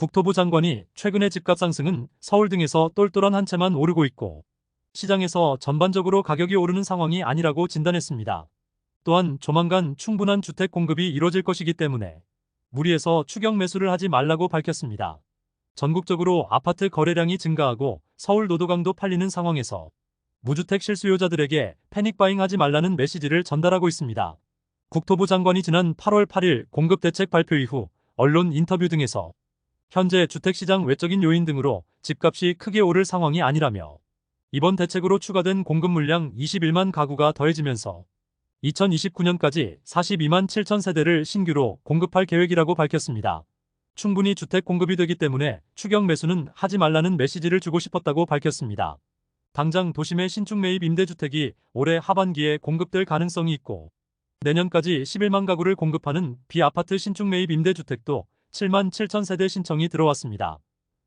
국토부 장관이 최근의 집값 상승은 서울 등에서 똘똘한 한 채만 오르고 있고 시장에서 전반적으로 가격이 오르는 상황이 아니라고 진단했습니다. 또한 조만간 충분한 주택 공급이 이뤄질 것이기 때문에 무리해서 추격 매수를 하지 말라고 밝혔습니다. 전국적으로 아파트 거래량이 증가하고 서울 노도강도 팔리는 상황에서 무주택 실수요자들에게 패닉바잉 하지 말라는 메시지를 전달하고 있습니다. 국토부 장관이 지난 8월 8일 공급대책 발표 이후 언론 인터뷰 등에서 현재 주택시장 외적인 요인 등으로 집값이 크게 오를 상황이 아니라며 이번 대책으로 추가된 공급 물량 21만 가구가 더해지면서 2029년까지 42만 7천 세대를 신규로 공급할 계획이라고 밝혔습니다. 충분히 주택 공급이 되기 때문에 추격 매수는 하지 말라는 메시지를 주고 싶었다고 밝혔습니다. 당장 도심의 신축 매입 임대주택이 올해 하반기에 공급될 가능성이 있고 내년까지 11만 가구를 공급하는 비아파트 신축 매입 임대주택도 7만 7천 세대 신청이 들어왔습니다.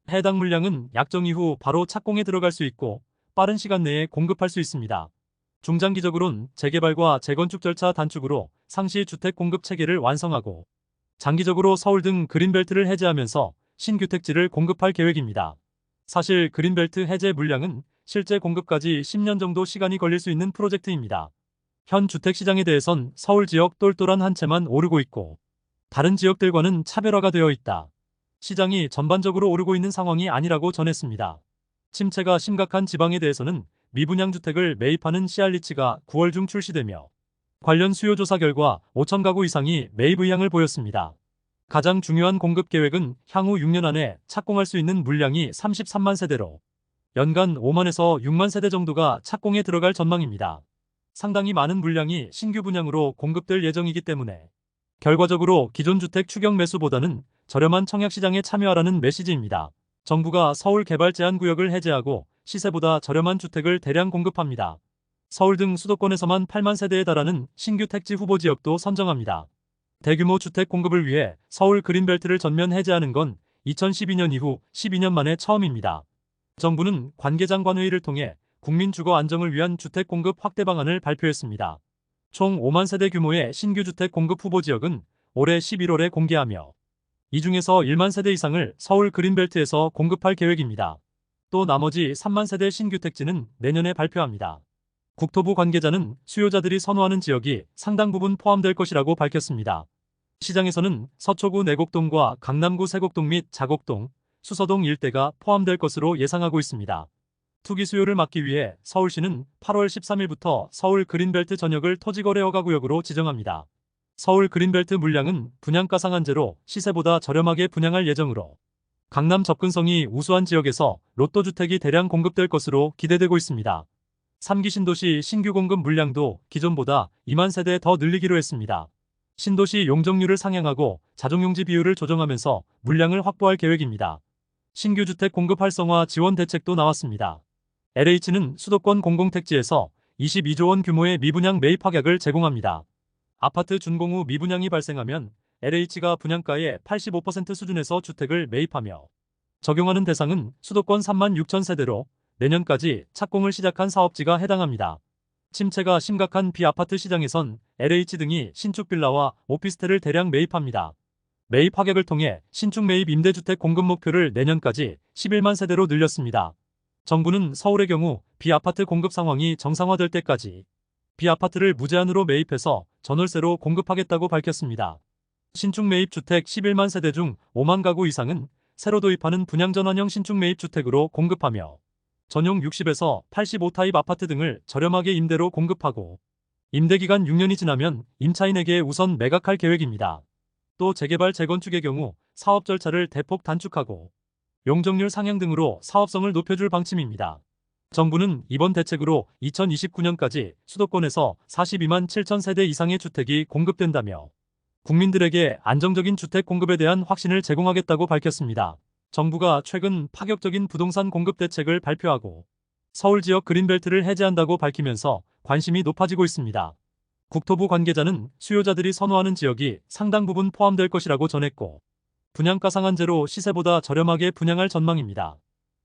해당 물량은 약정 이후 바로 착공에 들어갈 수 있고 빠른 시간 내에 공급할 수 있습니다. 중장기적으론 재개발과 재건축 절차 단축으로 상시 주택 공급 체계를 완성하고 장기적으로 서울 등 그린벨트를 해제하면서 신규택지를 공급할 계획입니다. 사실 그린벨트 해제 물량은 실제 공급까지 10년 정도 시간이 걸릴 수 있는 프로젝트입니다. 현 주택시장에 대해선 서울 지역 똘똘한 한 채만 오르고 있고 다른 지역들과는 차별화가 되어 있다. 시장이 전반적으로 오르고 있는 상황이 아니라고 전했습니다. 침체가 심각한 지방에 대해서는 미분양 주택을 매입하는 CR리츠가 9월 중 출시되며 관련 수요조사 결과 5천 가구 이상이 매입 의향을 보였습니다. 가장 중요한 공급 계획은 향후 6년 안에 착공할 수 있는 물량이 33만 세대로 연간 5만에서 6만 세대 정도가 착공에 들어갈 전망입니다. 상당히 많은 물량이 신규 분양으로 공급될 예정이기 때문에 결과적으로 기존 주택 추격 매수보다는 저렴한 청약시장에 참여하라는 메시지입니다. 정부가 서울 개발 제한 구역을 해제하고 시세보다 저렴한 주택을 대량 공급합니다. 서울 등 수도권에서만 8만 세대에 달하는 신규 택지 후보 지역도 선정합니다. 대규모 주택 공급을 위해 서울 그린벨트를 전면 해제하는 건 2012년 이후 12년 만에 처음입니다. 정부는 관계장관회의를 통해 국민 주거 안정을 위한 주택 공급 확대 방안을 발표했습니다. 총 5만 세대 규모의 신규 주택 공급 후보 지역은 올해 11월에 공개하며 이 중에서 1만 세대 이상을 서울 그린벨트에서 공급할 계획입니다. 또 나머지 3만 세대 신규 택지는 내년에 발표합니다. 국토부 관계자는 수요자들이 선호하는 지역이 상당 부분 포함될 것이라고 밝혔습니다. 시장에서는 서초구 내곡동과 강남구 세곡동 및 자곡동, 수서동 일대가 포함될 것으로 예상하고 있습니다. 투기 수요를 막기 위해 서울시는 8월 13일부터 서울 그린벨트 전역을 토지거래 허가구역으로 지정합니다. 서울 그린벨트 물량은 분양가 상한제로 시세보다 저렴하게 분양할 예정으로 강남 접근성이 우수한 지역에서 로또주택이 대량 공급될 것으로 기대되고 있습니다. 3기 신도시 신규 공급 물량도 기존보다 2만 세대 더 늘리기로 했습니다. 신도시 용적률을 상향하고 자동용지 비율을 조정하면서 물량을 확보할 계획입니다. 신규 주택 공급 활성화 지원 대책도 나왔습니다. LH는 수도권 공공택지에서 22조 원 규모의 미분양 매입 확약을 제공합니다. 아파트 준공 후 미분양이 발생하면 LH가 분양가의 85% 수준에서 주택을 매입하며 적용하는 대상은 수도권 3만 6천 세대로 내년까지 착공을 시작한 사업지가 해당합니다. 침체가 심각한 비아파트 시장에선 LH 등이 신축 빌라와 오피스텔을 대량 매입합니다. 매입 확약을 통해 신축 매입 임대주택 공급 목표를 내년까지 11만 세대로 늘렸습니다. 정부는 서울의 경우 비아파트 공급 상황이 정상화될 때까지 비아파트를 무제한으로 매입해서 전월세로 공급하겠다고 밝혔습니다. 신축 매입 주택 11만 세대 중 5만 가구 이상은 새로 도입하는 분양전환형 신축 매입 주택으로 공급하며 전용 60에서 85타입 아파트 등을 저렴하게 임대로 공급하고 임대기간 6년이 지나면 임차인에게 우선 매각할 계획입니다. 또 재개발 재건축의 경우 사업 절차를 대폭 단축하고 용적률 상향 등으로 사업성을 높여줄 방침입니다. 정부는 이번 대책으로 2029년까지 수도권에서 42만 7천 세대 이상의 주택이 공급된다며 국민들에게 안정적인 주택 공급에 대한 확신을 제공하겠다고 밝혔습니다. 정부가 최근 파격적인 부동산 공급 대책을 발표하고 서울 지역 그린벨트를 해제한다고 밝히면서 관심이 높아지고 있습니다. 국토부 관계자는 수요자들이 선호하는 지역이 상당 부분 포함될 것이라고 전했고 분양가 상한제로 시세보다 저렴하게 분양할 전망입니다.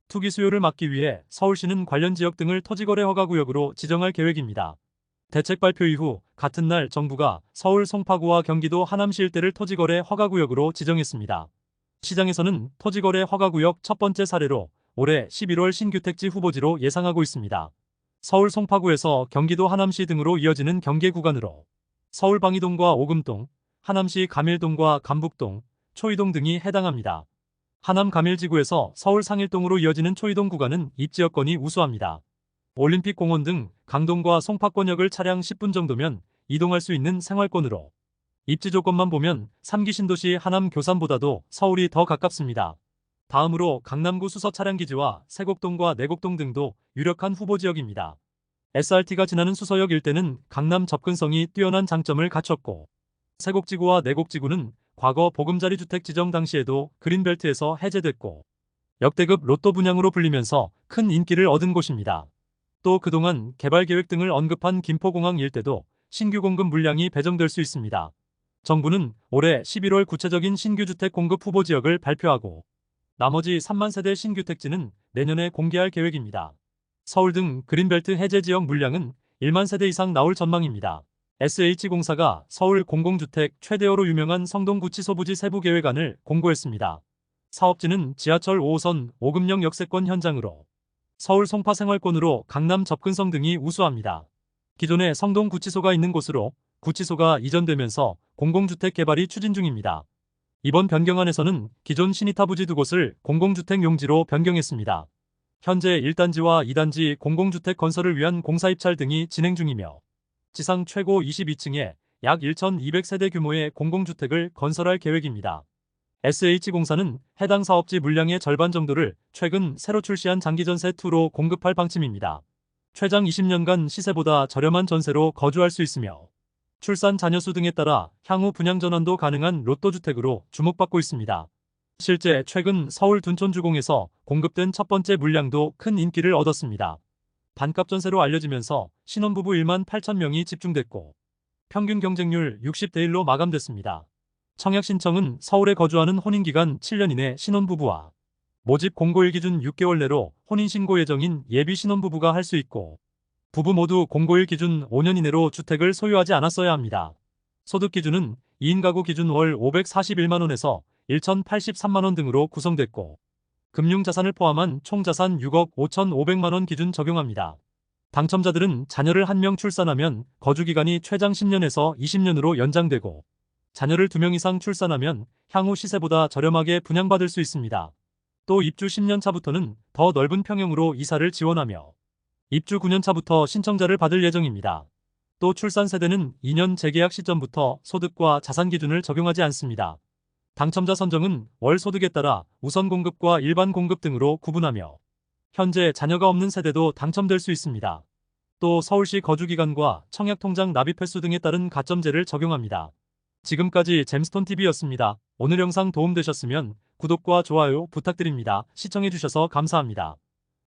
투기 수요를 막기 위해 서울시는 관련 지역 등을 토지거래 허가구역으로 지정할 계획입니다. 대책 발표 이후 같은 날 정부가 서울 송파구와 경기도 하남시 일대를 토지거래 허가구역으로 지정했습니다. 시장에서는 토지거래 허가구역 첫 번째 사례로 올해 11월 신규 택지 후보지로 예상하고 있습니다. 서울 송파구에서 경기도 하남시 등으로 이어지는 경계 구간으로 서울 방이동과 오금동, 하남시 가밀동과 감북동, 초이동 등이 해당합니다. 하남 가밀지구에서 서울 상일동으로 이어지는 초이동 구간은 입지여건이 우수합니다. 올림픽공원 등 강동과 송파권역을 차량 10분 정도면 이동할 수 있는 생활권으로 입지 조건만 보면 3기 신도시 하남 교산보다도 서울이 더 가깝습니다. 다음으로 강남구 수서 차량기지와 세곡동과 내곡동 등도 유력한 후보 지역입니다. SRT가 지나는 수서역 일대는 강남 접근성이 뛰어난 장점을 갖췄고 세곡지구와 내곡지구는 과거 보금자리 주택 지정 당시에도 그린벨트에서 해제됐고 역대급 로또 분양으로 불리면서 큰 인기를 얻은 곳입니다. 또 그동안 개발 계획 등을 언급한 김포공항 일대도 신규 공급 물량이 배정될 수 있습니다. 정부는 올해 11월 구체적인 신규 주택 공급 후보 지역을 발표하고 나머지 3만 세대 신규 택지는 내년에 공개할 계획입니다. 서울 등 그린벨트 해제 지역 물량은 1만 세대 이상 나올 전망입니다. SH공사가 서울 공공주택 최대어로 유명한 성동구치소 부지 세부 계획안을 공고했습니다. 사업지는 지하철 5호선 오금역 역세권 현장으로 서울 송파 생활권으로 강남 접근성 등이 우수합니다. 기존에 성동구치소가 있는 곳으로 구치소가 이전되면서 공공주택 개발이 추진 중입니다. 이번 변경안에서는 기존 신이타 부지 두 곳을 공공주택 용지로 변경했습니다. 현재 1단지와 2단지 공공주택 건설을 위한 공사 입찰 등이 진행 중이며 지상 최고 22층에 약 1,200세대 규모의 공공주택을 건설할 계획입니다. SH공사는 해당 사업지 물량의 절반 정도를 최근 새로 출시한 장기전세2로 공급할 방침입니다. 최장 20년간 시세보다 저렴한 전세로 거주할 수 있으며 출산 자녀 수 등에 따라 향후 분양 전환도 가능한 로또주택으로 주목받고 있습니다. 실제 최근 서울 둔촌주공에서 공급된 첫 번째 물량도 큰 인기를 얻었습니다. 반값 전세로 알려지면서 신혼부부 1만 8천 명이 집중됐고 평균 경쟁률 60대 1로 마감됐습니다. 청약 신청은 서울에 거주하는 혼인기간 7년 이내 신혼부부와 모집 공고일 기준 6개월 내로 혼인신고 예정인 예비 신혼부부가 할 수 있고 부부 모두 공고일 기준 5년 이내로 주택을 소유하지 않았어야 합니다. 소득 기준은 2인 가구 기준 월 541만원에서 1,083만원 등으로 구성됐고 금융자산을 포함한 총자산 6억 5,500만원 기준 적용합니다. 당첨자들은 자녀를 1명 출산하면 거주기간이 최장 10년에서 20년으로 연장되고 자녀를 2명 이상 출산하면 향후 시세보다 저렴하게 분양받을 수 있습니다. 또 입주 10년 차부터는 더 넓은 평형으로 이사를 지원하며 입주 9년 차부터 신청자를 받을 예정입니다. 또 출산 세대는 2년 재계약 시점부터 소득과 자산 기준을 적용하지 않습니다. 당첨자 선정은 월 소득에 따라 우선 공급과 일반 공급 등으로 구분하며 현재 자녀가 없는 세대도 당첨될 수 있습니다. 또 서울시 거주기간과 청약통장 납입 횟수 등에 따른 가점제를 적용합니다. 지금까지 잼스톤TV였습니다. 오늘 영상 도움되셨으면 구독과 좋아요 부탁드립니다. 시청해주셔서 감사합니다.